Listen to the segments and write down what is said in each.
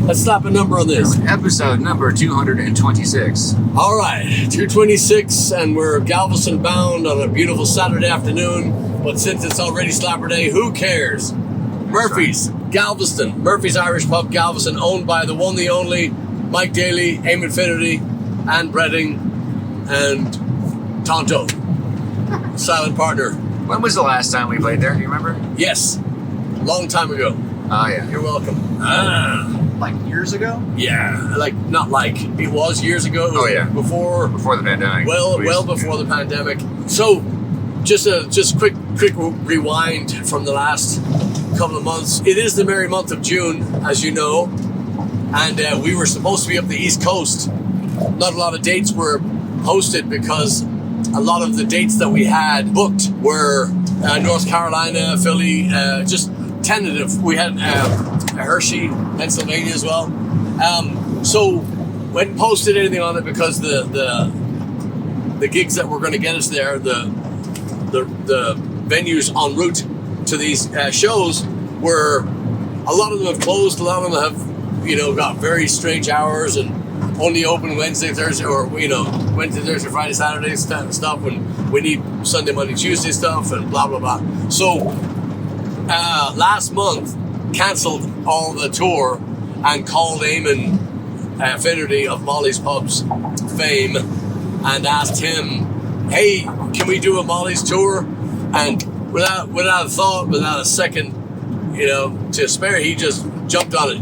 Let's slap a number on this. Episode number 226. All right, 226, and we're Galveston bound on a beautiful Saturday afternoon. But since it's already Slapper Day, who cares? Murphy's, Galveston. Murphy's Irish Pub, Galveston, owned by the one, the only Mike Daly, Aim Infinity, and Bredding, and Tonto, silent partner. When was the last time we played there? Do you remember? Yes, long time ago. Oh, yeah. You're welcome. Like years ago? Yeah, not like it was years ago. Oh, yeah. Before the pandemic. Well before the pandemic. So, just quick rewind from the last couple of months. It is the merry month of June, as you know, and we were supposed to be up the East Coast. Not a lot of dates were posted because a lot of the dates that we had booked were North Carolina, Philly, just tentative. We had Hershey, Pennsylvania as well. So went and posted anything on it because the gigs that were going to get us there, the venues en route to these shows were, a lot of them have closed. A lot of them have, got very strange hours and only open Wednesday, Thursday, or Wednesday, Thursday, Friday, Saturday stuff. When we need Sunday, Monday, Tuesday stuff, and blah blah blah. So last month cancelled all the tour and called Eamon Finnerty of Molly's Pubs fame and asked him, "Hey, can we do a Molly's tour?" And without a thought, without a second, to spare, he just jumped on it.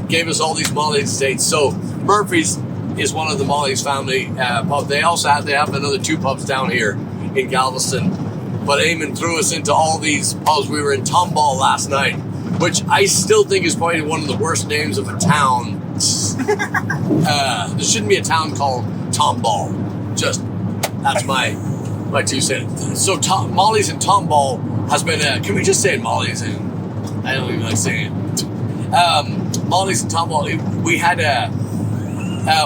Gave us all these Molly's dates. So Murphy's is one of the Molly's family pubs. They have another 2 pubs down here in Galveston. But Eamon threw us into all these pubs. We were in Tomball last night, which I still think is probably one of the worst names of a town. There shouldn't be a town called Tomball. That's my 2 cents. So Molly's and Tomball has been, can we just say Molly's? I don't even like saying it. Molly's and Tomball, we had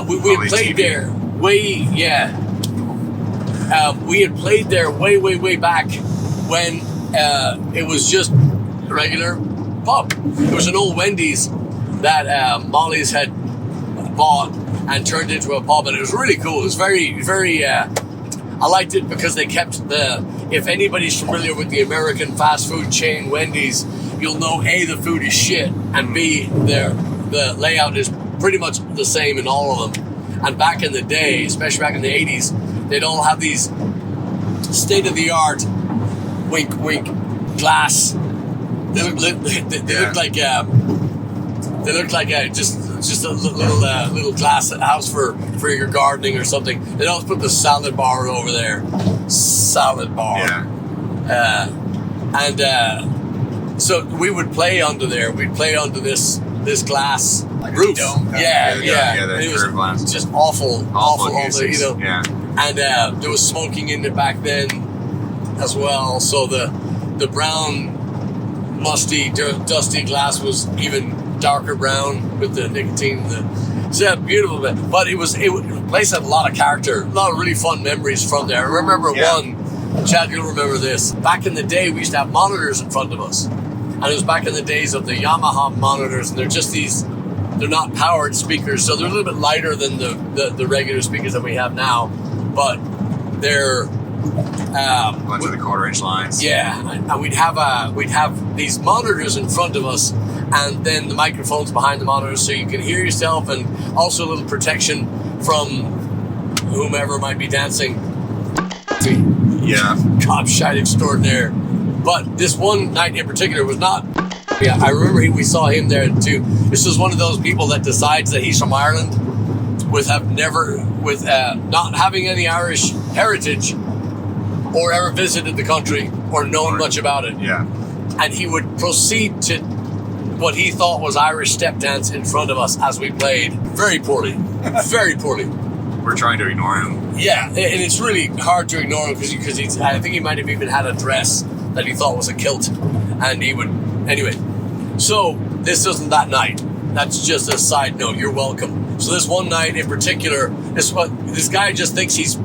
we had played there we had played there way back when it was just a regular pub. It was an old Wendy's that Molly's had bought and turned into a pub, and it was really cool. It was very I liked it because they kept if anybody's familiar with the American fast food chain Wendy's, you'll know A, the food is shit, and B, the layout is pretty much the same in all of them. And back in the day, especially back in the 80s, they'd all have these state-of-the-art wink glass. They look like just a little glass house for your gardening or something. They'd always put the salad bar over there. Salad bar. Yeah. So we would play under there. We'd play under this glass like roof. Dome, Yeah. That It was glass. just awful. Yeah. And there was smoking in it back then as well. So the brown, musty, dusty glass was even darker brown with the nicotine. It's beautiful, but the place had a lot of character, a lot of really fun memories from there. I remember one. Chad, you'll remember this. Back in the day, we used to have monitors in front of us. And it was back in the days of the Yamaha monitors, and they're just they're not powered speakers, so they're a little bit lighter than the regular speakers that we have now. But they're... Ones with the 1/4-inch lines. Yeah, and we'd have these monitors in front of us, and then the microphones behind the monitors so you can hear yourself, and also a little protection from whomever might be dancing. Yeah. Cop shite extraordinaire. But this one night in particular was not. Yeah, I remember we saw him there too. This was one of those people that decides that he's from Ireland with not having any Irish heritage or ever visited the country or known much about it. Yeah. And he would proceed to what he thought was Irish step dance in front of us as we played. Very poorly. Very poorly. We're trying to ignore him. Yeah, and it's really hard to ignore him because I think he might have even had a dress that he thought was a kilt, and he would anyway. So this isn't that night. That's just a side note. You're welcome. So this one night in particular, this guy just thinks he's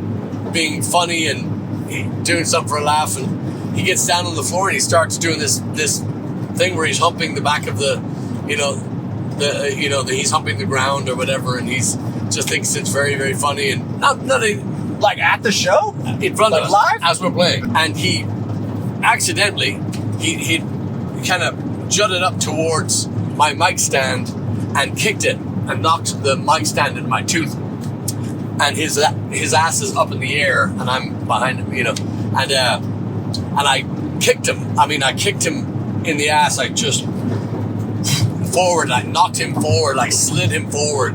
being funny and doing something for a laugh, and he gets down on the floor and he starts doing this thing where he's humping the back of the that he's humping the ground or whatever, and he's just thinks it's very, very funny, and not Like at the show? in front of Like us live? as we're playing, and he accidentally he kind of jutted up towards my mic stand and kicked it and knocked the mic stand into my tooth, and his ass is up in the air and I'm behind him, and I kicked him. I mean, I kicked him in the ass. I just forward, I knocked him forward, I slid him forward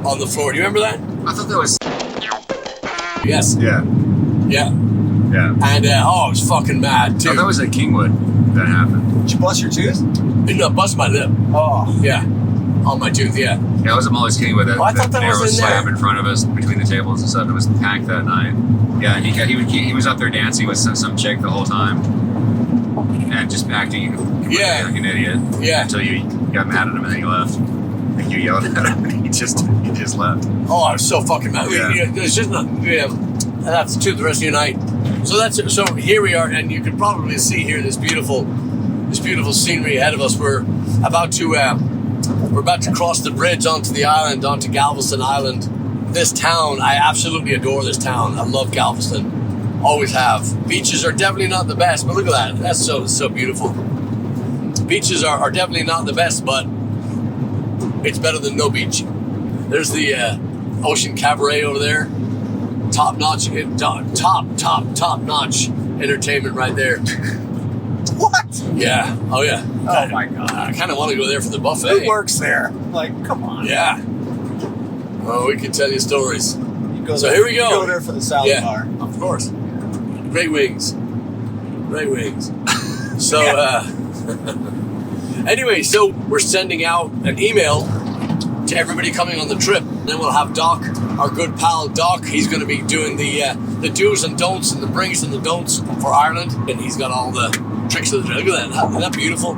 on the floor. Do you remember that? I thought that was. Yes. Yeah. Yeah. Yeah. And I was fucking mad too. Oh, that was at Kingwood that happened. Did you bust your tooth? No, bust my lip. Oh. Yeah. On my tooth, yeah. Yeah, it was at Molly's Kingwood. I thought that narrow was in slab there. in front of us between the tables and stuff. It was packed that night. Yeah, he was up there dancing with some chick the whole time. And just acting like an idiot. Yeah. Until you got mad at him and then he left. Like you yelled at him and he just left. Oh, I was so fucking mad. Yeah. It's just not. That's to the rest of your night. So here we are, and you can probably see here this beautiful scenery ahead of us. We're about to cross the bridge onto the island, onto Galveston Island. This town, I absolutely adore this town. I love Galveston. Always have. Beaches are definitely not the best, but look at that. That's so beautiful. Beaches are definitely not the best, but it's better than no beach. There's the Ocean Cabaret over there. Top notch entertainment right there. What? Yeah. Oh yeah. Oh my god. I kind of want to go there for the buffet. Who works there? Like, come on. Yeah. Oh, we can tell you stories. You go So there, here we go. You go there for the salad Yeah. bar. Of course. Great wings. Great wings. So, anyway, so we're sending out an email to everybody coming on the trip. Then we'll have Doc, our good pal Doc. He's going to be doing the do's and don'ts and the brings and the don'ts for Ireland. And he's got all the tricks of the trip. Look at that. Isn't that beautiful?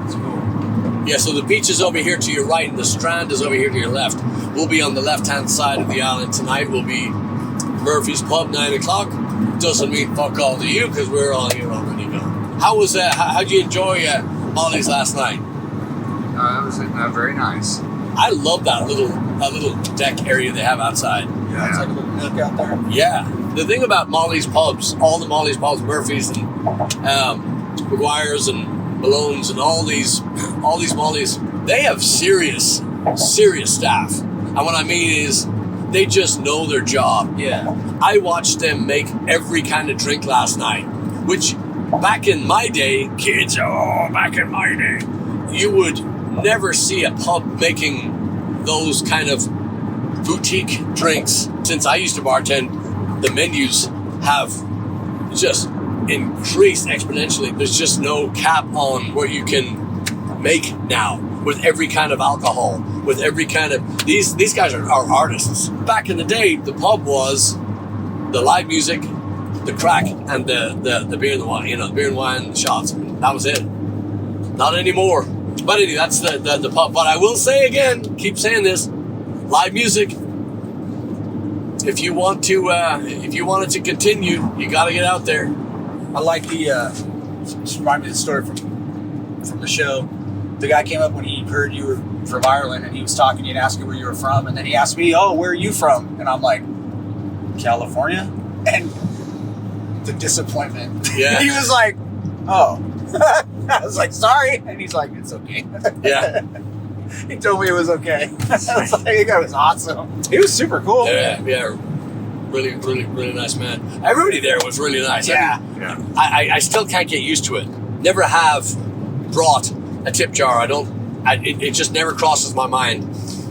It's cool. Yeah, so the beach is over here to your right and the strand is over here to your left. We'll be on the left-hand side of the island tonight. We'll be Murphy's Pub, 9 o'clock. Doesn't mean fuck all to you because we're all here already gone. How'd you enjoy Molly's last night? It was very nice. I love that little deck area they have outside. Yeah, it's like a little nook out there. Yeah. The thing about Molly's pubs, all the Molly's pubs, Murphy's and McGuire's and Malone's and all these Molly's, they have serious staff. And what I mean is they just know their job. Yeah. I watched them make every kind of drink last night, which back in my day, back in my day, you would never see a pub making those kind of boutique drinks. Since I used to bartend, the menus have just increased exponentially. There's just no cap on what you can make now with every kind of alcohol, with every kind of... These guys are artists. Back in the day, the pub was the live music, the crack, and the beer and the wine, the beer and wine, the shots. That was it. Not anymore. But anyway, that's the pub. But I will say again, keep saying this, live music. If you want it to continue, you got to get out there. I like just remind me of the story from the show. The guy came up when he heard you were from Ireland and he was talking to you and asking where you were from. And then he asked me, oh, where are you from? And I'm like, California? And the disappointment. Yeah. He was like, oh. I was like, sorry. And he's like, it's okay. Yeah. He told me it was okay. I was like, that guy was awesome. He was super cool. Yeah. Really, really, really nice man. Everybody there was really nice. Yeah. I still can't get used to it. Never have brought a tip jar. It just never crosses my mind.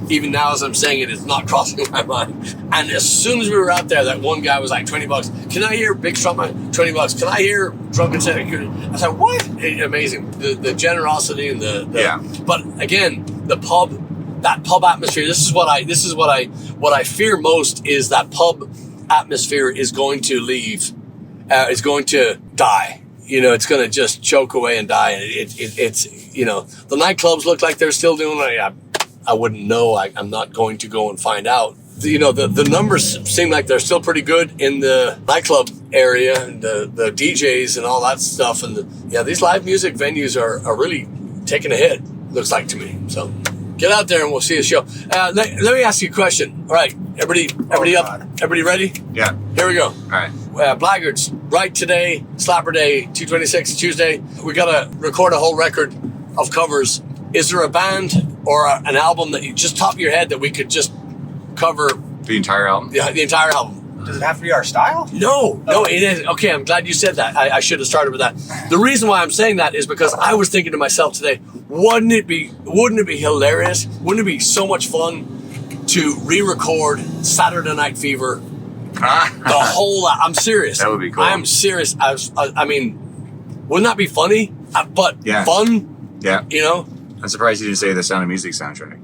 Even now as I'm saying it, it's not crossing my mind. And as soon as we were out there, that one guy was like, $20. Can I hear Big Strummer? $20. Can I hear Drunken City? I said, what? Amazing. The generosity and the But again, that pub atmosphere, this is what I fear most is that pub atmosphere is going to leave, is going to die. It's going to just choke away and die. And it's the nightclubs look like they're still doing it. I wouldn't know. I'm not going to go and find out. The numbers seem like they're still pretty good in the nightclub area and the DJs and all that stuff. And these live music venues are really taking a hit, looks like to me. So Get out there and we'll see the show. Let me ask you a question. All right, everybody up? God. Everybody ready? Yeah. Here we go. All right. Blaggards, right today, Slapper Day, 226, Tuesday. We got to record a whole record of covers. Is there a band or an album that you just top of your head that we could just cover The entire album? the entire album? Does it have to be our style? No, it is. Okay, I'm glad you said that. I should have started with that. The reason why I'm saying that is because I was thinking to myself today, wouldn't it be hilarious? Wouldn't it be so much fun to re-record Saturday Night Fever? The whole lot. I'm serious. That would be cool. I'm serious. I mean, wouldn't that be funny? But Yeah. fun, Yeah. you know? I'm surprised you didn't say the Sound of Music soundtrack.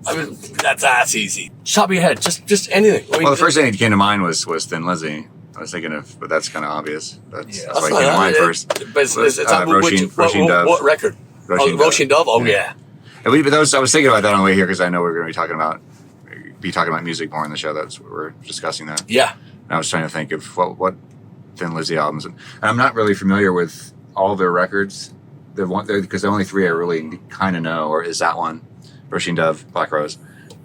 I mean, that's easy. Top of your head, just anything. I mean, Well, the first thing that came to mind was Thin Lizzy. I was thinking of, but that's kind of obvious. That's Yeah. what came to mind first. But it's Roisin Dove. what record? Roisin Dove. Roisin Dove? Oh, yeah. And I was thinking about that on the way here because I know we're going to be talking about music more in the show. That's what we're discussing that. Yeah. And I was trying to think of what Thin Lizzy albums. And I'm not really familiar with all their records. Because the only three I really kind of know is that one, Roisin Dove, Black Rose,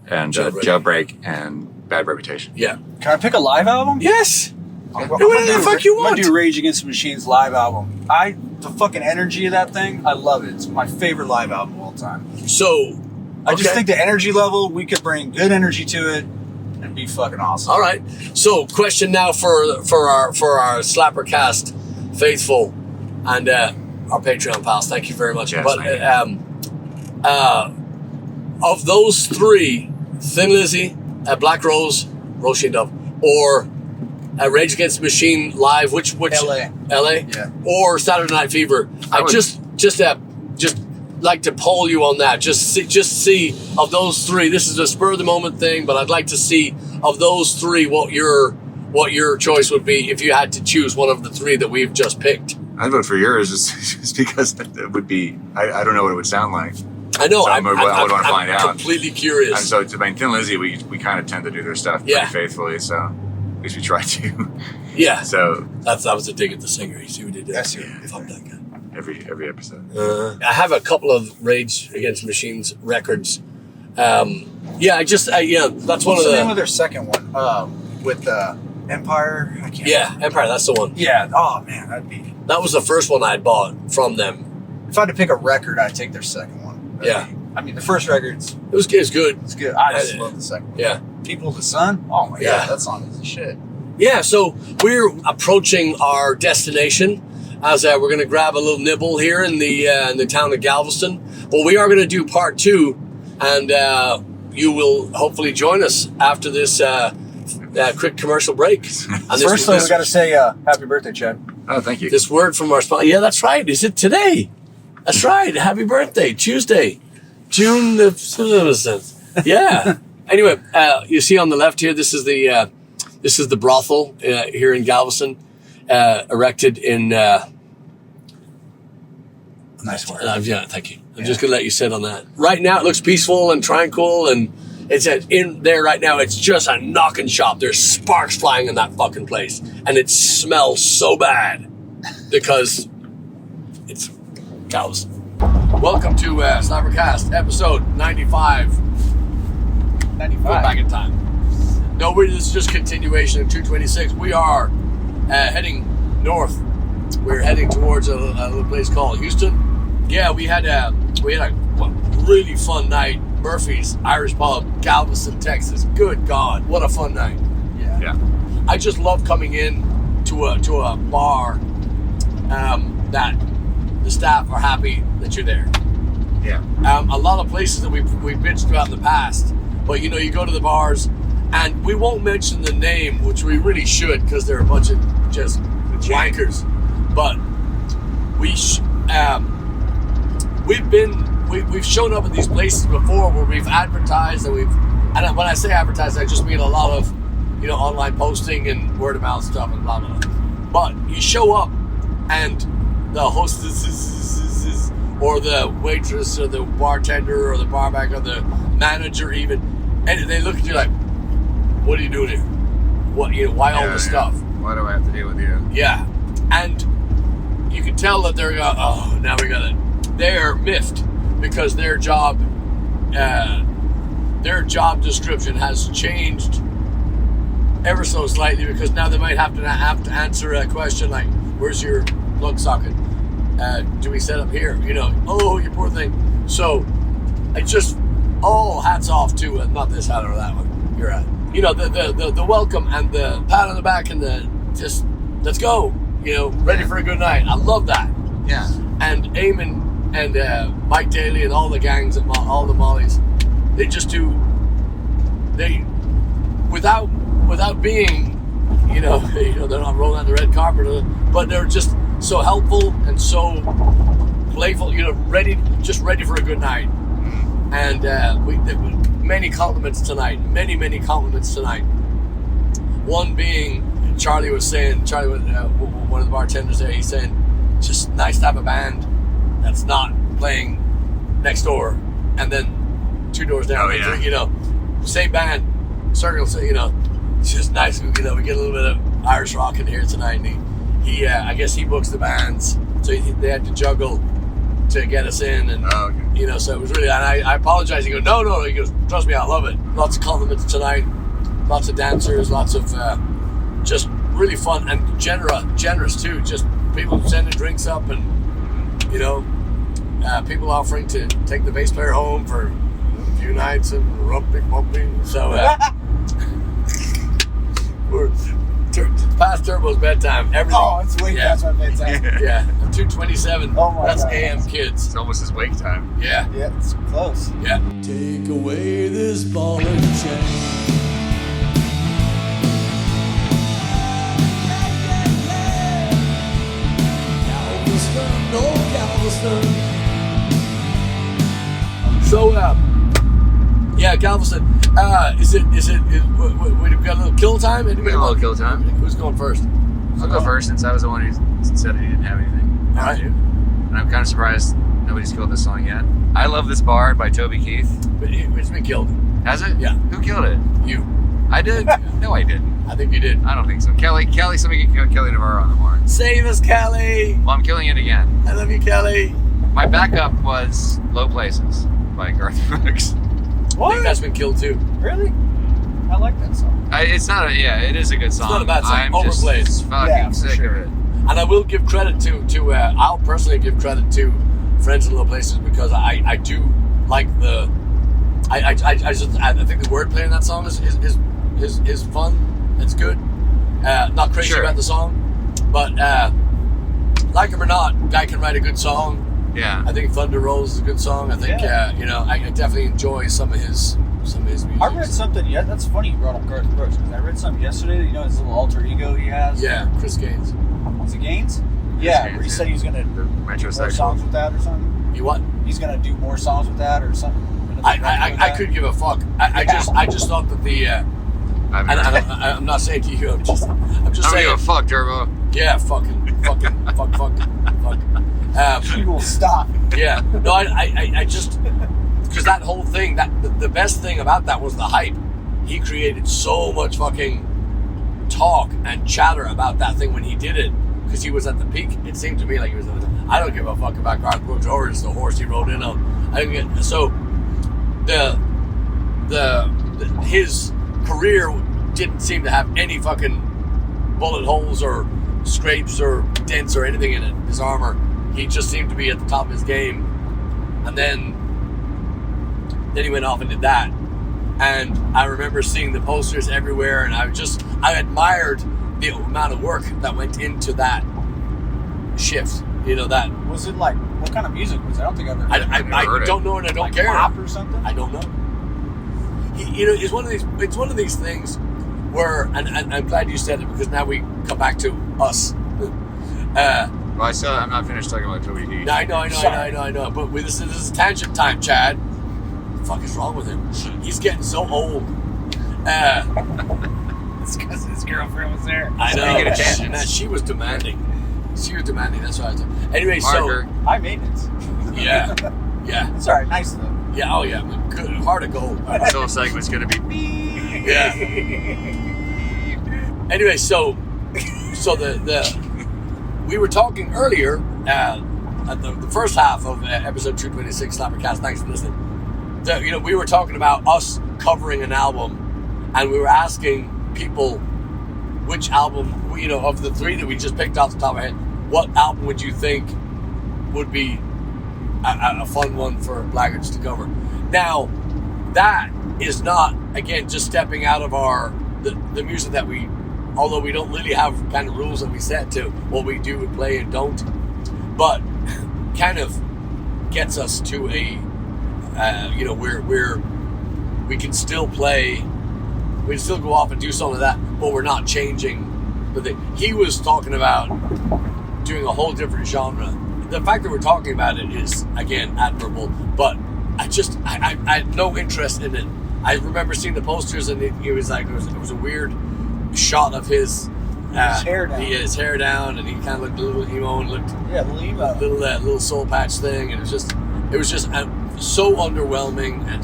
and Jailbreak and Bad Reputation. Yeah. Can I pick a live album? Yes. I'm Whatever the fuck you I'm want. gonna do Rage Against the Machine's live album. The fucking energy of that thing, I love it. It's my favorite live album of all time. So, I just think the energy level, we could bring good energy to it and be fucking awesome. all right. So, question now for our SlapperCast faithful and our Patreon pals. Thank you very much. Yes, But of those three, Thin Lizzy, Black Rose, Roisin Dove, or Rage Against the Machine live, which LA, yeah, or Saturday Night Fever. I just like to poll you on that. Just see of those three. This is a spur of the moment thing, but I'd like to see of those three what your choice would be if you had to choose one of the three that we've just picked. I'd vote for yours just because it would be. I don't know what it would sound like. I know. So I would want to find I'm out. completely curious. And so, I mean, Thin Lizzy, we kind of tend to do their stuff pretty faithfully. So at least we try to. Yeah. So that was a dig at the singer. You see what he did? That's it. Fuck that guy. every episode. I have a couple of Rage Against the Machines records. That's one What's of the name of their second one? With Empire. I can't remember. Empire. That's the one. Yeah. Oh man, That was the first one I bought from them. If I had to pick a record, I'd take their second one. I mean, the first record's It was good. it's good. I just love the second one. Yeah. People of the Sun. Oh my Yeah. god, that song is the shit. Yeah, so we're approaching our destination as we're going to grab a little nibble here in the town of Galveston. Well, we are going to do part 2, and you will hopefully join us after this quick commercial break. And First, though, we got to say happy birthday, Chad. Oh, thank you. this word from our sponsor. Yeah, that's right. Is it today? That's right. Happy birthday, Tuesday, June the 7th. Yeah. Anyway, you see on the left here, this is the brothel here in Galveston, erected in. Nice work. Yeah, thank you. I'm just gonna let you sit on that. Right now, it looks peaceful and tranquil, and it's in there right now. It's just a knocking shop. There's sparks flying in that fucking place, and it smells so bad because it's Galveston. Welcome to SlapperCast, episode 95. 95. Going back in time. No, this is just continuation of 226. We are heading north. We're heading towards a little place called Houston. Yeah, we had a really fun night. Murphy's Irish Pub, Galveston, Texas. Good God, what a fun night! Yeah. I just love coming in to a bar that the staff are happy that you're there. Yeah. A lot of places that we've bitched about in the past, but you go to the bars, and we won't mention the name, which we really should, because they're a bunch of just wankers. But we've shown up at these places before where we've advertised, and when I say advertised, I just mean a lot of online posting and word of mouth stuff and blah blah blah. But you show up, and the hostess or the waitress or the bartender or the barback or the manager even, and they look at you like, what are you doing here? What why all this stuff? Why do I have to deal with you? Yeah. And you can tell that they're now we got it. They're miffed because their job their job description has changed ever so slightly, because now they might have to answer a question like, "Where's your plug socket? Do we set up here?" You know, oh, you poor thing. So I just hats off to not this hat or that one. You're right. You know, the welcome and the pat on the back and the just let's go. You know, ready for a good night. I love that. Yeah. And Eamon and Mike Daly and all the gangs at all the Mollies, they just do. They without being, you know, they're not rolling out the red carpet, but they're just so helpful and so playful. You know, ready for a good night. And many compliments tonight. Many compliments tonight. One being, Charlie was one of the bartenders there. He's saying, just nice to have a band that's not playing next door, and then 2 doors down. You know, same band, circle. So you know, it's just nice. You know, we get a little bit of Irish rock in here tonight. And he I guess he books the bands, so they had to juggle to get us in, and you know, so it was really. And I apologize. He goes, no. He goes, trust me, I love it. Lots of compliments tonight. Lots of dancers. Lots of just really fun and generous too. Just people sending drinks up, and you know, people offering to take the bass player home for a few nights and bumping. So we're past Turbo's bedtime. Everything. Oh, it's way past my bedtime. Yeah, 2:27. Oh my That's God. AM kids. It's almost his wake time. Yeah. Yeah, it's close. Yeah. Take away this ball and chain. Galveston. So, yeah, Galveston. Is it? We've got a little kill time. We got a little kill time. Who's going first? I'll go first, since I was the one who said he didn't have anything. All right. And I'm kind of surprised nobody's killed this song yet. I Love This Bar by Toby Keith. It's been killed. Has it? Yeah. Who killed it? You. I did? No, I didn't. I think you did. I don't think so. Kelly, somebody get Kelly Navarro on the horn. Save us, Kelly. Well, I'm killing it again. I love you, Kelly. My backup was Low Places by Garth Brooks. I think that's been killed too. Really? I like that song. It is a good song. It's not a bad song. I'm Overplayed. just fucking Yeah, for sick sure. of it. And I will give credit to I'll personally give credit to Friends in Low Places, because I do like the I think the wordplay in that song is fun. It's good. Not crazy Sure. about the song, but like him or not, guy can write a good song. Yeah. I think Thunder Rolls is a good song. I think you know, I definitely enjoy some of his music. I read something. Yeah, that's funny you brought up Garth Brooks, because I read something yesterday. You know, his little alter ego he has. Yeah, Chris Gaines. Is it Gaines? Yeah, Gaines, where he said he was going to do more Metrosexual. songs with that or something. You what? He's going to do more songs with that or something. I could give a fuck. I just thought that the I'm not saying to you. I'm just I don't saying. give a fuck, Turbo. Yeah, fuck. You will stop. Yeah, no, I just because that whole thing, that the best thing about that was the hype. He created so much fucking talk and chatter about that thing when he did it, because he was at the peak. It seemed to me like he was. I don't give a fuck about Garth Brooks or just the horse he rode in on. His career didn't seem to have any fucking bullet holes or scrapes or dents or anything in it. His armor, he just seemed to be at the top of his game. And then he went off and did that. And I remember seeing the posters everywhere, and I admired the amount of work that went into that shift. You know, that Was it like, what kind of music was it? I don't think I've ever heard it. I don't know, and I don't Like care. pop or something? I don't know. It's one of these things where, and I'm glad you said it, because now we come back to us. Well, I'm not finished talking about Toby Keith. I know. But this is tangent time, Chad. What the fuck is wrong with him? He's getting so old. It's because his girlfriend was there. I know. Make it a chance. Man, she was demanding. That's what I thought. Anyway, Marker. High maintenance. yeah. It's alright, nice though. Yeah, oh yeah, good, heart of gold. This whole segment's gonna be Yeah. Anyway, so the we were talking earlier at the first half of episode 226 SlapperCast. Thanks for listening. we were talking about us covering an album, and we were asking people which album, of the three that we just picked off the top of our head, what album would you think would be a fun one for Blaggards to cover? Now, that is not, again, just stepping out of the music that we, although we don't really have kind of rules that we set to what we do and play and don't, but kind of gets us to a, we can still play, we can still go off and do some of that, but we're not changing the thing. He was talking about doing a whole different genre. The fact that we're talking about it is, again, admirable, but I had no interest in it. I remember seeing the posters, and it was a weird shot of his hair down. His hair down, and he kind of looked a little emo and looked little emo, little soul patch thing, and it was just so underwhelming, and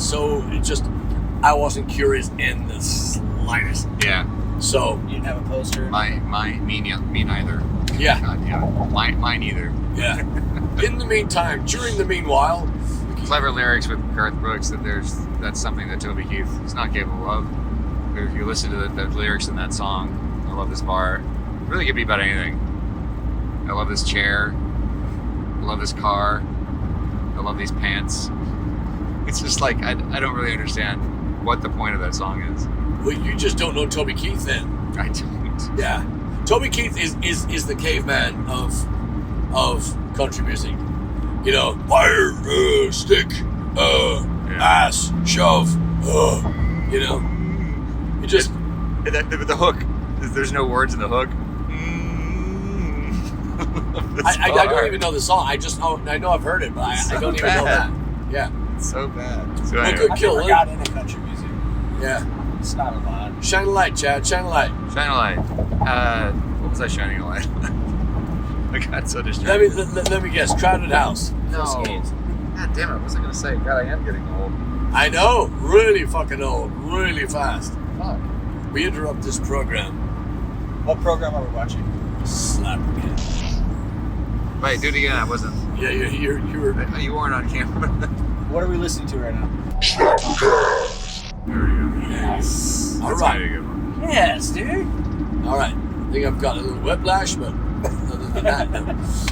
I wasn't curious in the slightest. Yeah. So you didn't have a poster. Me neither. Yeah. God, yeah. Mine either. Yeah. In the meantime, during the meanwhile, clever lyrics with Garth Brooks. That's something that Toby Keith is not capable of. If you listen to the lyrics in that song, I love this bar. It really could be about anything. I love this chair. I love this car. I love these pants. It's just like I don't really understand what the point of that song is. Well, you just don't know Toby Keith then. I don't. Yeah. Toby Keith is the caveman of country music. Fire, stick, ass, shove, you just... The hook, there's no words in the hook. I don't even know the song. I know I've heard it, but I don't even know that. Yeah. It's so bad. So Well, anyway. good kill, I never got into country music. Yeah. It's not a lot. Shine a light, Chad. Shine a light. Shine a light. What was I shining a light? I got so distracted. Let me guess. Crowded House. No. God damn it. What was I going to say? God, I am getting old. I know. Really fucking old. Really fast. Fuck. We interrupt this program. What program are we watching? SlapperCast. Wait, do it again. I wasn't. Yeah, you were. You weren't on camera. What are we listening to right now? There we go. Yes. All That's right. a good one. Yes, dude. All right. I think I've got a little whiplash, but other than that, no.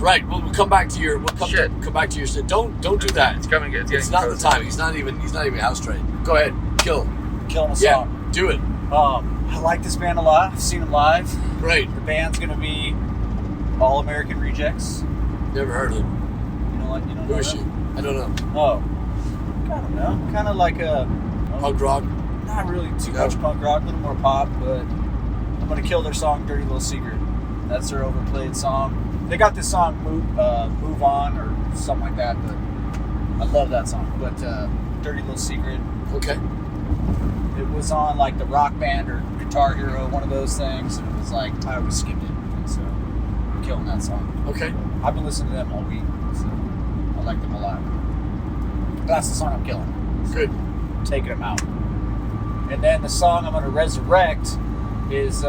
Right. We'll come back to your. Come back to your. Don't do that. It's coming. It's not the time. He's not even house trained. Go ahead. Kill. Killing a Yeah. song. Do it. I like this band a lot. I've seen them live. Great. The band's gonna be All American Rejects. Never heard of him. You know what? You know Who is she? I don't know. Oh, I don't know. Kind of like a Punk rock. not really too No. much punk rock, a little more pop, but I'm gonna kill their song "Dirty Little Secret." That's their overplayed song. They got this song "Move On" or something like that, but I love that song. But "Dirty Little Secret," Okay. it was on like the Rock Band or Guitar Hero, one of those things, and it was like I always skipped it, and so I'm killing that song. Okay. I've been listening to them all week, so I like them a lot. That's the song I'm killing. Good. Taking them out. And then the song I'm going to resurrect is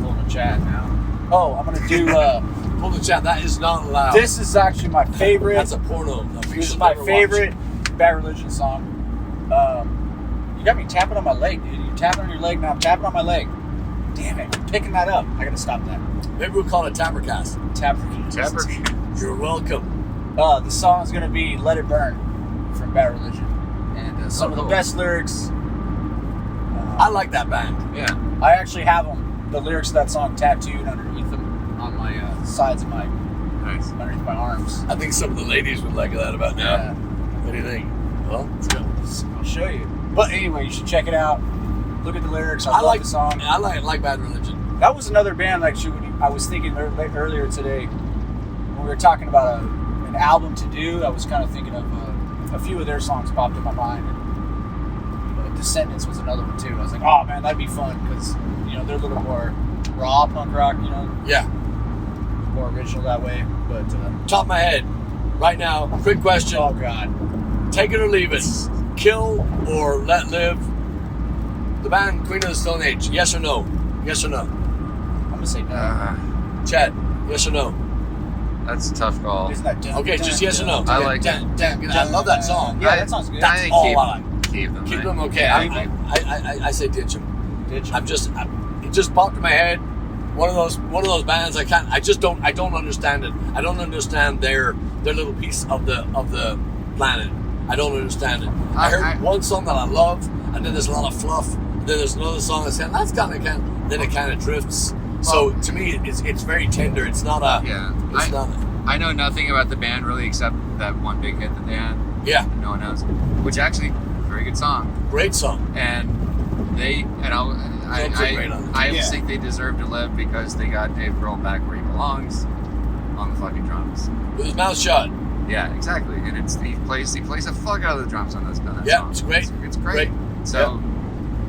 pulling the chat now. Oh, I'm going to do Pull the chat. That is not allowed. this is actually my favorite. That's a porno. This is my favorite Bad Religion song. You got me tapping on my leg, dude. You're tapping on your leg, now I'm tapping on my leg. Damn it, you're picking that up. I got to stop that. Maybe we'll call it SlapperCast. Tapper. You're welcome. The song is going to be "Let It Burn" from Bad Religion. And some of the best lyrics. I like that band. Yeah. I actually have the lyrics of that song tattooed underneath them on my sides of my Nice. underneath my arms. I think some of the ladies would like that about now. Yeah, What do you think? Well, let's go. I'll show you. But anyway, you should check it out. Look at the lyrics. I love like the song. I like Bad Religion. That was another band actually. I was thinking earlier today when we were talking about an album to do. I was kind of thinking of a few of their songs popped in my mind. And Descendants was another one too. I was like, oh man, that'd be fun because they're a little more raw punk rock. Yeah. More original that way. But Top of my head, right now, quick question. oh god, Take it or leave it. Kill or let live. The band Queen of the Stone Age. Yes or no? Yes or no? I'm gonna say no. Chad, yes or no? That's a tough call. Isn't that Okay, just yes or no. I like I love that song. Yeah, that sounds good. I think all I like. keep them. Keep right? them okay. I say ditch them. Ditch 'em. It just popped in my head. One of those bands. I don't understand it. I don't understand their little piece of the planet. I don't understand it. I heard one song that I love, and then there's a lot of fluff. Then there's another song I said that's kind of then it kind of drifts. So to me, it's very tender. It's not a. Yeah. It's not. I know nothing about the band really except that one big hit that they had. Yeah. No one knows. Which actually, very good song. Great song. And I always think they deserve to live because they got Dave Grohl back where he belongs, on the fucking drums. With his mouth shut. Yeah, exactly. And he plays the fuck out of the drums on that song. Yeah, it's great. It's great. So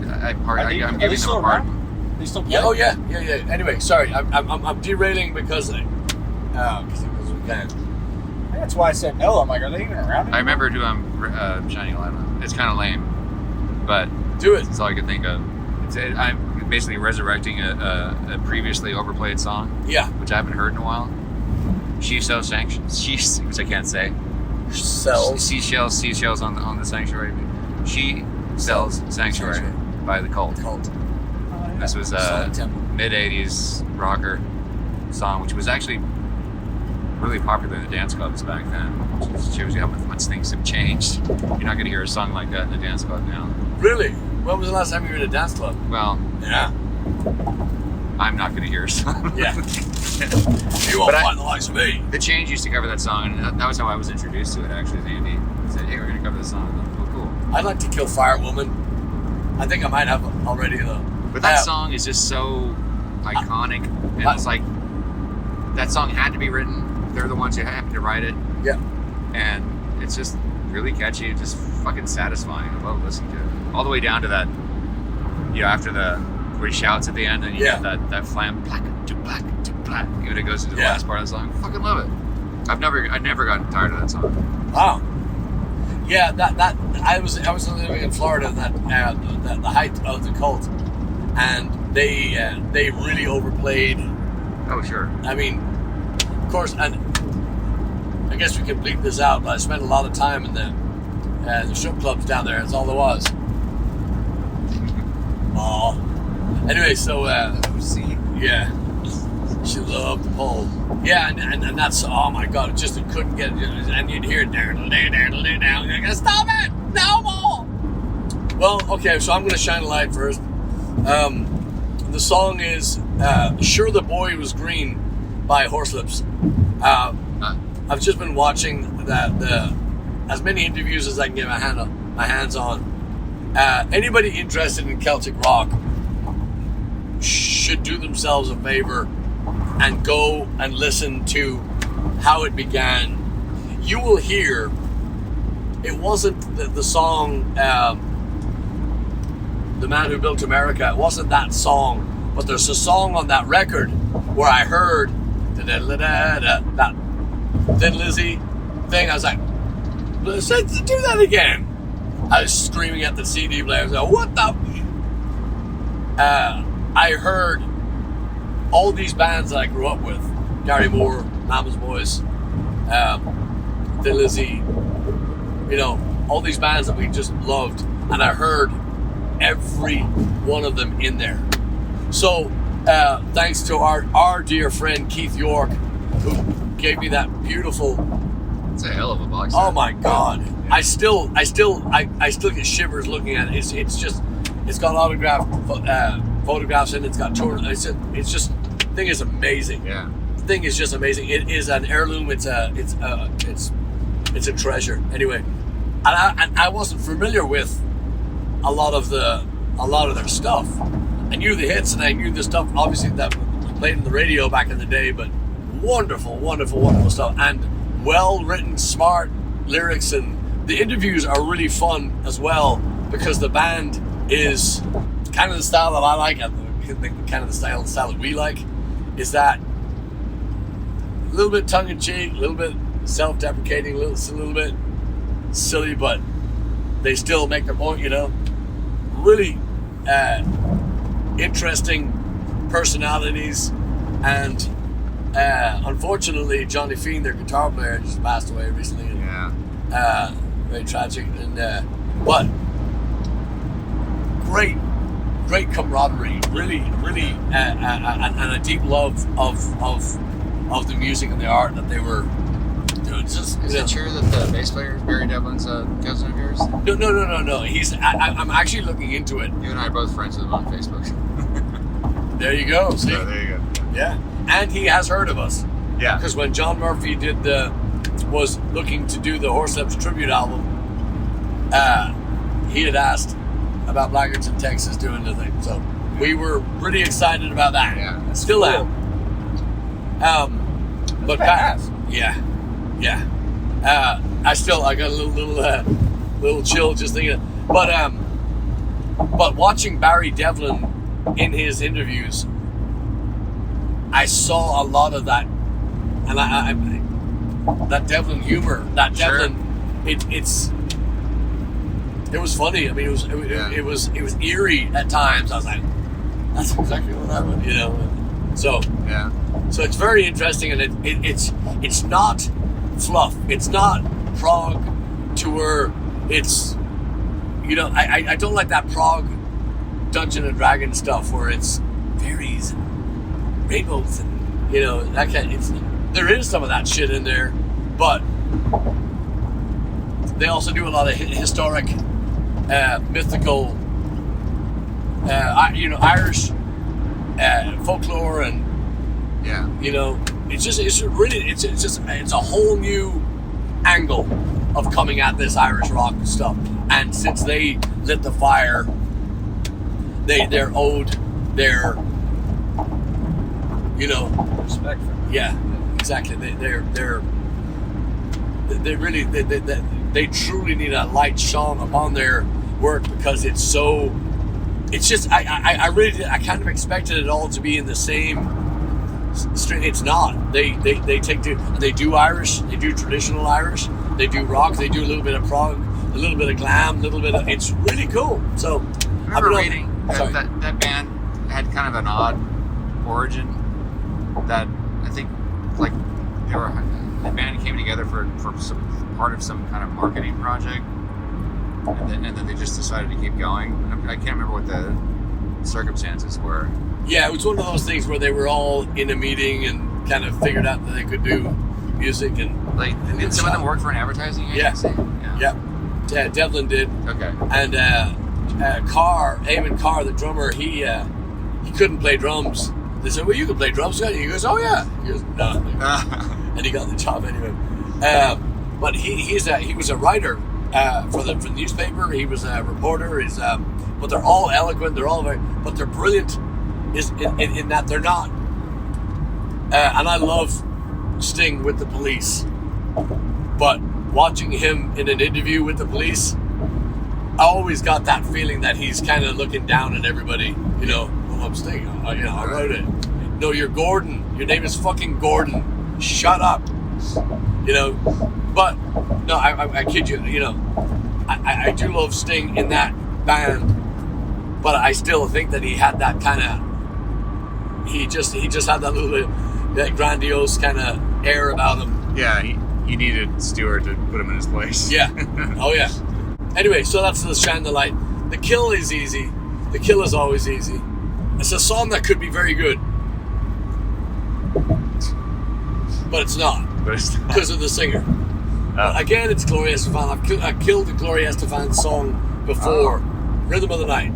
I'm giving them a pardon. They still play? Yeah. Oh yeah. Anyway, sorry, I'm derailing because we can. That's why I said no. I'm like, are they even around? I remembered who I'm shining a light on. It's kind of lame, but Do it. that's all I could think of. I'm basically resurrecting a previously overplayed song, Yeah. which I haven't heard in a while. She sells sanctions. Which I can't say. Sells. Seashells on the sanctuary. She sells sanctuary by the Cult. This was a mid '80s rocker song, which was actually really popular in the dance clubs back then. Which shows you how much things have changed. You're not going to hear a song like that in a dance club now. Really? When was the last time you were in a dance club? Well, Yeah. I'm not going to hear a song. Yeah. You won't find the likes of me. The Change used to cover that song, and that was how I was introduced to it. Actually, Andy said, "Hey, we're going to cover this song." I'm like, "Oh, cool." I'd like to kill Firewoman. I think I might have already though. But that song is just so iconic, and it's like that song had to be written. They're the ones who happened to write it. Yeah. And it's just really catchy, just fucking satisfying. I love listening to it. All the way down to that, after where he shouts at the end, and you get that flam, black to black to black. When it goes into the last part of the song, I fucking love it. I've never gotten tired of that song. Wow. Yeah, that I was living in Florida that the height of the Cult, and they really overplayed. Oh sure. I mean, of course, and I guess we can bleep this out, but I spent a lot of time in the strip clubs down there. That's all there was. Oh. Anyway, so yeah, she loved the pole. Yeah, and that's, oh my God, it couldn't get it, and you'd hear it there, now. You're like, stop it, no more. Well, okay, so I'm going to shine a light first. The song is "Sure the Boy Was Green" by Horslips. I've just been watching as many interviews as I can get my hands on. Anybody interested in Celtic rock should do themselves a favor and go and listen to how it began. You will hear it wasn't the song "The Man Who Built America." It wasn't that song, but there's a song on that record where I heard that Thin Lizzy thing. I was like, let's do that again. I was screaming at the CD player. I was like, what the? I heard all these bands that I grew up with: Gary Moore, Mama's Boys, Thin Lizzy, all these bands that we just loved, and I heard every one of them in there. So thanks to our dear friend Keith York, who gave me that beautiful. It's a hell of a box. Oh my God! I still get shivers looking at it. It's got autographed photographs in it. It's got tour. It's just thing is amazing. Yeah. The thing is just amazing. It is an heirloom. It's a treasure. Anyway, and I wasn't familiar with a lot of their stuff. I knew the hits and I knew the stuff obviously that was played in the radio back in the day, but wonderful, wonderful, wonderful stuff, and well written, smart lyrics, and the interviews are really fun as well because the band is kind of the style that I like, and kind of the style that we like is that a little bit tongue-in-cheek, a little bit self-deprecating, a little bit silly, but they still make their point, really interesting personalities, and unfortunately, Johnny Fiend, their guitar player, just passed away recently. Yeah. Very tragic. And but great camaraderie. Really, and a deep love of the music and the art that they were doing. Just, Is it true that the bass player Barry Devlin's a cousin of yours? No. I'm actually looking into it. You and I are both friends with him on Facebook. There you go. See? So there you go. Yeah. And he has heard of us. Yeah. Because when John Murphy was looking to do the Horslips tribute album, he had asked about Blaggards in Texas doing the thing. So we were pretty excited about that. Yeah. Still cool. am. But badass. Yeah. I got a little chill just thinking. But watching Barry Devlin in his interviews, I saw a lot of that, and I that Devlin humor, that Devlin, it was funny. I mean, it was eerie at times. I was like, that's exactly what happened, you know. So Yeah. so it's very interesting, and it's not fluff. It's not prog tour. It's, you know, I don't like that prog Dungeon and Dragon stuff where it's fairies and rainbows and, you know, that kind. There is some of that shit in there, but they also do a lot of historic, mythical, Irish folklore, and Yeah. you know, it's a whole new angle of coming at this Irish rock stuff. And since they lit the fire, they're owed their, you know, Respect for them. yeah, exactly. They truly need a light shone upon their work, because it's just I kind of expected it all to be in the same street. It's not. They do Irish, they do traditional Irish, they do rock, they do a little bit of prog, a little bit of glam, a little bit of, it's really cool. So I remember reading that band had kind of an odd origin. That I think, like, the band came together for some part of some kind of marketing project, and then they just decided to keep going. I can't remember what the circumstances were. Yeah, it was one of those things where they were all in a meeting and kind of figured out that they could do music, and Like, did some of them work for an advertising agency? Yeah, Devlin did. Okay. And Eamon Carr, the drummer, he couldn't play drums. They said, "Well, you can play drums, can't you?" He goes, "Oh yeah." He goes, "No," and he got the job anyway. But he was a writer for the newspaper. He was a reporter. But they're all eloquent. They're all but they're brilliant. Is in that they're not. And I love Sting with the Police, but watching him in an interview with the Police, I always got that feeling that he's kind of looking down at everybody. You know, well, I'm Sting. I wrote it. No, you're Gordon. Your name is fucking Gordon. Shut up. You know, but no, I kid you. You know, I do love Sting in that band, but I still think that he had that kind of. He just had that little bit, that grandiose kind of air about him. Yeah, he needed Stewart to put him in his place. Yeah. Oh yeah. Anyway, so that's the Shine the Light. The Kill is easy. The Kill is always easy. It's a song that could be very good, but it's not because of the singer. Again, it's Gloria Estefan. I've killed the Gloria Estefan song before, Rhythm of the Night,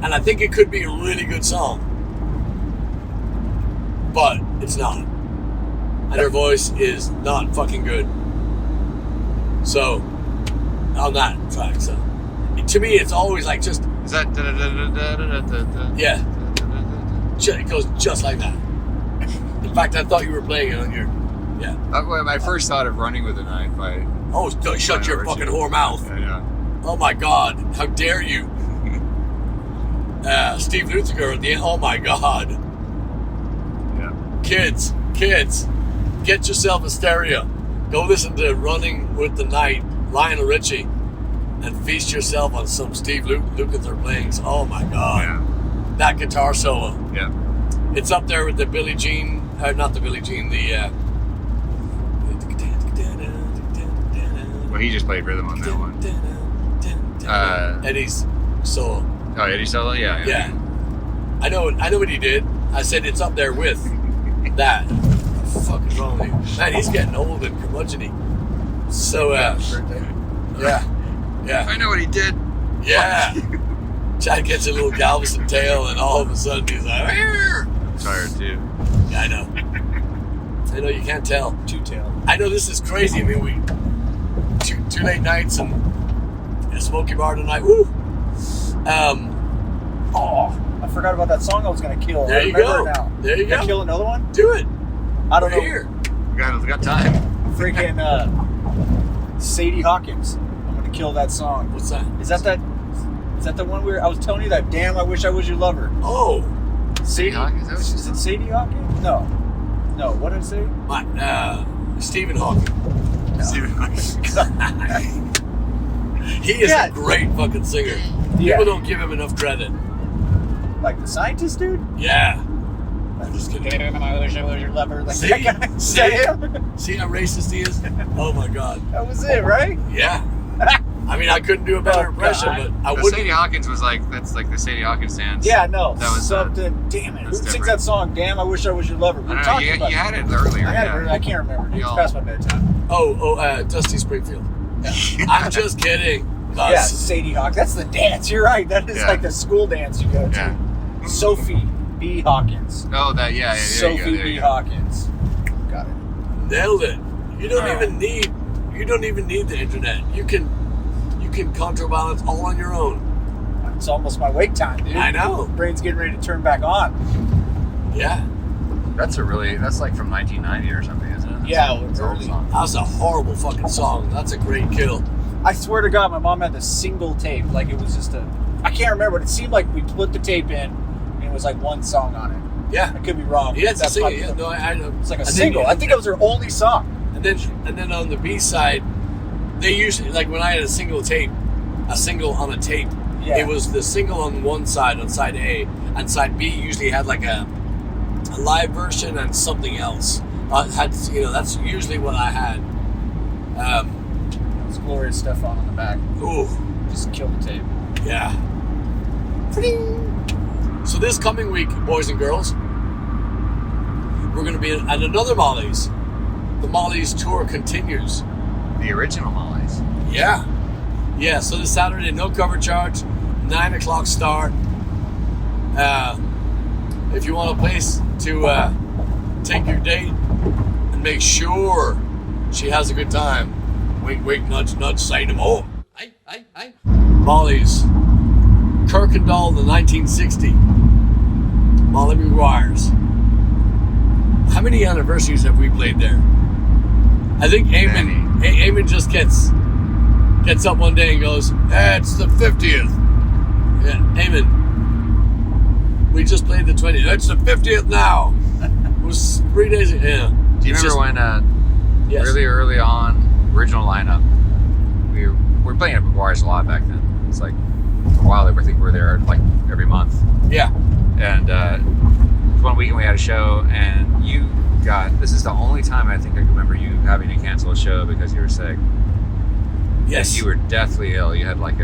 and I think it could be a really good song, but it's not. And her voice is not fucking good. So, on that track, so to me, it's always like just. Is that? Yeah. It goes just like that. In fact, I thought you were playing it on your. Yeah. Well, my first thought of Running with the Night by. Oh, shut your fucking whore mouth. Yeah. Oh my God! How dare you? Steve Luther at the end. Oh my God! Yeah. Kids, get yourself a stereo. Go listen to Running with the Night, Lionel Richie, and feast yourself on some Steve Lukather playings. Oh my God! Yeah. That guitar solo. Yeah. It's up there with the Billie Jean not the Billie Jean, the. Well, he just played rhythm on that one. Eddie's solo. Oh, Eddie solo, yeah. Yeah. I know what he did. I said it's up there with that. What the fuck is wrong with you? Man, he's getting old and curmudgeon-y. So, yeah. I know what he did. Yeah. Chad gets a little Galveston tail, and all of a sudden he's like, "Arr!" I'm tired too. Yeah, I know. I know, you can't tell. Two-tail. I know this is crazy. I mean, we two late nights and a smoky bar tonight. Woo! Oh, I forgot about that song I was going to kill. There I you remember go. it now. There you Can I go. kill another one? Do it. I don't know. Here. We got time. Freaking Sadie Hawkins. I'm going to kill that song. What's that? Is that the one where I was telling you that? Damn, I wish I was your lover. Oh. Sadie Hawkins? Is it Sadie Hawkins? No. What did I say? Stephen Hawking. No. Stephen Hawkins. He is a great fucking singer. Yeah. People don't give him enough credit. Like the scientist dude? Yeah. I'm just kidding. Damn, I wish I was your lover. Like See? that guy. Is that him? See how racist he is? Oh my god. That was it, right? Yeah. I mean, I couldn't do a better impression, but I The wouldn't. Sadie Hawkins was that's like the Sadie Hawkins dance. Yeah, no. That was something. Damn it. Who that's sings different. that song? Damn, I wish I was your lover. We I were don't know, talking about you had it earlier. I had it. I can't remember. It's past my bedtime. Dusty Springfield. Yeah. I'm just kidding. Yeah, Sadie Hawkins. That's the dance. You're right. That is like the school dance you go to. Yeah. Sophie B. Hawkins. Oh, that, yeah. Sophie B. Hawkins. Got it. Nailed it. You don't even need the internet. You can counterbalance all on your own. It's almost my wake time, dude. I know. Brain's getting ready to turn back on. Yeah. That's like from 1990 or something, isn't it? Yeah, it's an old early. song. That's a horrible fucking song. That's a great kill. I swear to God, my mom had the single tape. Like it was just I can't remember, but it seemed like we put the tape in and it was like one song on it. Yeah. I could be wrong. Yeah, it's a That's single. probably Yeah, no, I know. It's like a single. I think it was her only song. And then on the B side, they usually, like when I had a single on a tape, Yeah. it was the single on one side, on side A, and side B usually had like a live version and something else. That's usually what I had. It was Gloria Estefan on the back. Ooh, Just kill the tape. yeah. So this coming week, boys and girls, we're going to be at another Molly's. The Molly's tour continues. The original Molly's. Yeah. Yeah, so this Saturday, no cover charge, 9 o'clock start. If you want a place to take your date and make sure she has a good time, wink, wink, nudge, nudge, say no more. Aye. Molly's, Kirkendall, the 1960. Molly McGuire's. How many anniversaries have we played there? I think Eamon just gets up one day and goes, it's the 50th. Yeah, Eamon, we just played the 20th. It's the 50th now. It was 3 days ago. Yeah. Do you remember when yes. really early on, original lineup, we were playing at McGuire's a lot back then. It's like for a while I think we were there like every month. Yeah. And one weekend we had a show, and this is the only time I think I can remember you having to cancel a show because you were sick. Yes. You were deathly ill. You had like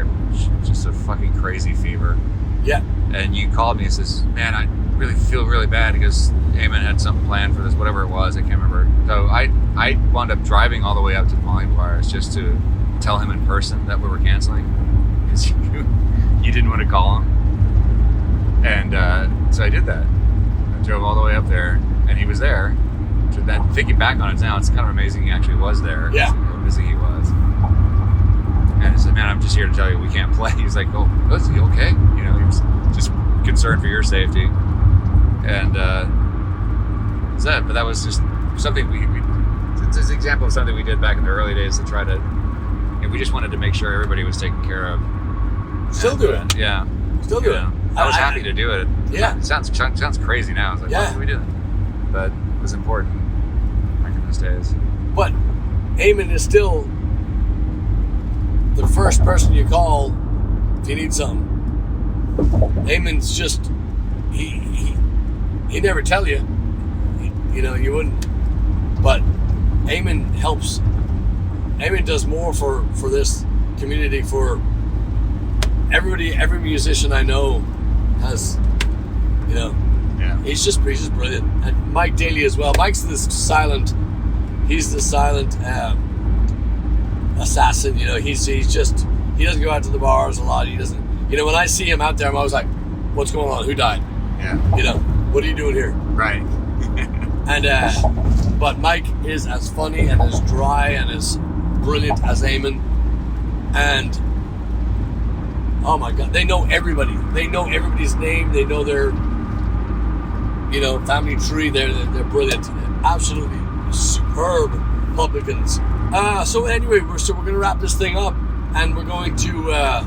just a fucking crazy fever. Yeah. And you called me and says, man, I really feel really bad because Eamon had something planned for this, whatever it was, I can't remember. So I wound up driving all the way up to Molly McGuire's just to tell him in person that we were canceling because you didn't want to call him. And so I did that. I drove all the way up there, and he was there. So then thinking back on it now, it's kind of amazing he actually was there. Yeah. How busy he was. And I said, man, I'm just here to tell you we can't play. He's like, oh, is he okay? You know, he was just concerned for your safety. And that's it. But that was just something it's an example of something we did back in the early days to try to, we just wanted to make sure everybody was taken care of. Still do it. Yeah. Still do it. I was happy to do it. Yeah. It sounds crazy now. It's like, why did we do that? But it was important back in those days. But Eamon is still the first person you call if you need something. Eamon's just he never tell you. You know, you wouldn't. But Eamon helps. Eamon does more for this community, for everybody. Every musician I know has, you know, he's just brilliant. And Mike Daly as well. Mike's this silent. He's the silent assassin. You know, he's just, he doesn't go out to the bars a lot. He doesn't. You know, when I see him out there, I'm always like, "What's going on? Who died? Yeah. You know, what are you doing here?" Right. And but Mike is as funny and as dry and as brilliant as Eamon. And oh my God, they know everybody. They know everybody's name. They know their, you know, family tree. They're brilliant. Absolutely superb publicans. So anyway, we're going to wrap this thing up, and we're going to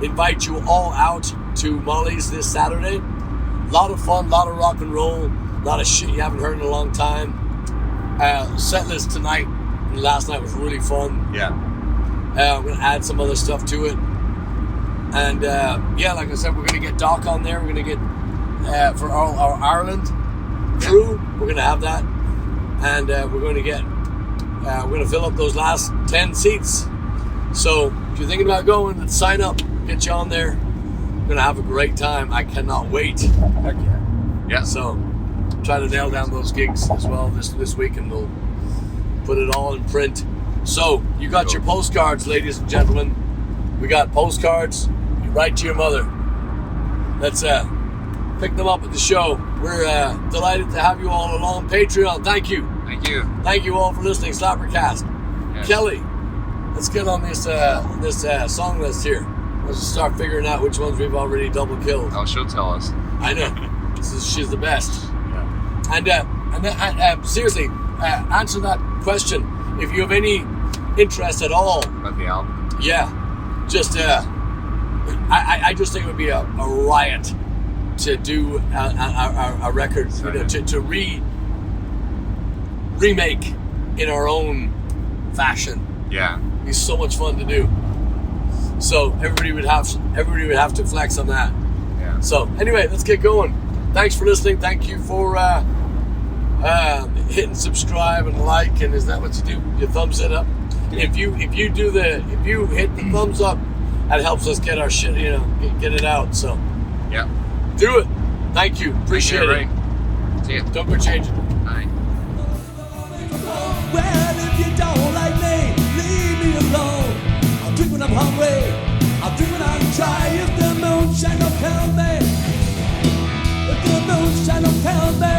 invite you all out to Molly's this Saturday. A lot of fun, a lot of rock and roll, a lot of shit you haven't heard in a long time. Set list tonight and last night was really fun. Yeah. I'm going to add some other stuff to it. And yeah, like I said, we're going to get Doc on there. We're going to get, for our Ireland crew, we're going to have that. And we're going to get, we're going to fill up those last 10 seats. So if you're thinking about going, let's sign up, get you on there. We're going to have a great time. I cannot wait. Heck yeah. Yeah. So try to nail down those gigs as well this week, and we'll put it all in print. So you got your postcards, ladies and gentlemen. We got postcards. You write to your mother. Let's pick them up at the show. We're delighted to have you all along. Patreon, thank you. Thank you. Thank you all for listening. SlapperCast. Yes. Kelly, let's get on this song list here. Let's just start figuring out which ones we've already double killed. Oh, she'll tell us. I know. She's the best. Yeah. And seriously, answer that question. If you have any interest at all, About the album. yeah, just I just think it would be a riot to do a record, you know, to remake in our own fashion. Yeah. It'd be so much fun to do. So everybody would have to flex on that. Yeah. So anyway, let's get going. Thanks for listening. Thank you for hitting subscribe and like, and is that what you do? You thumbs it up. If you hit the thumbs up, that helps us get our shit, you know, get it out. So Yeah. do it. Thank you. Appreciate it. See ya. Don't go changing. Bye. Well, if you don't like me, leave me alone. I'll drink when I'm hungry. I'll drink when I'm dry. If the moonshine don't count me, if the moonshine don't count me.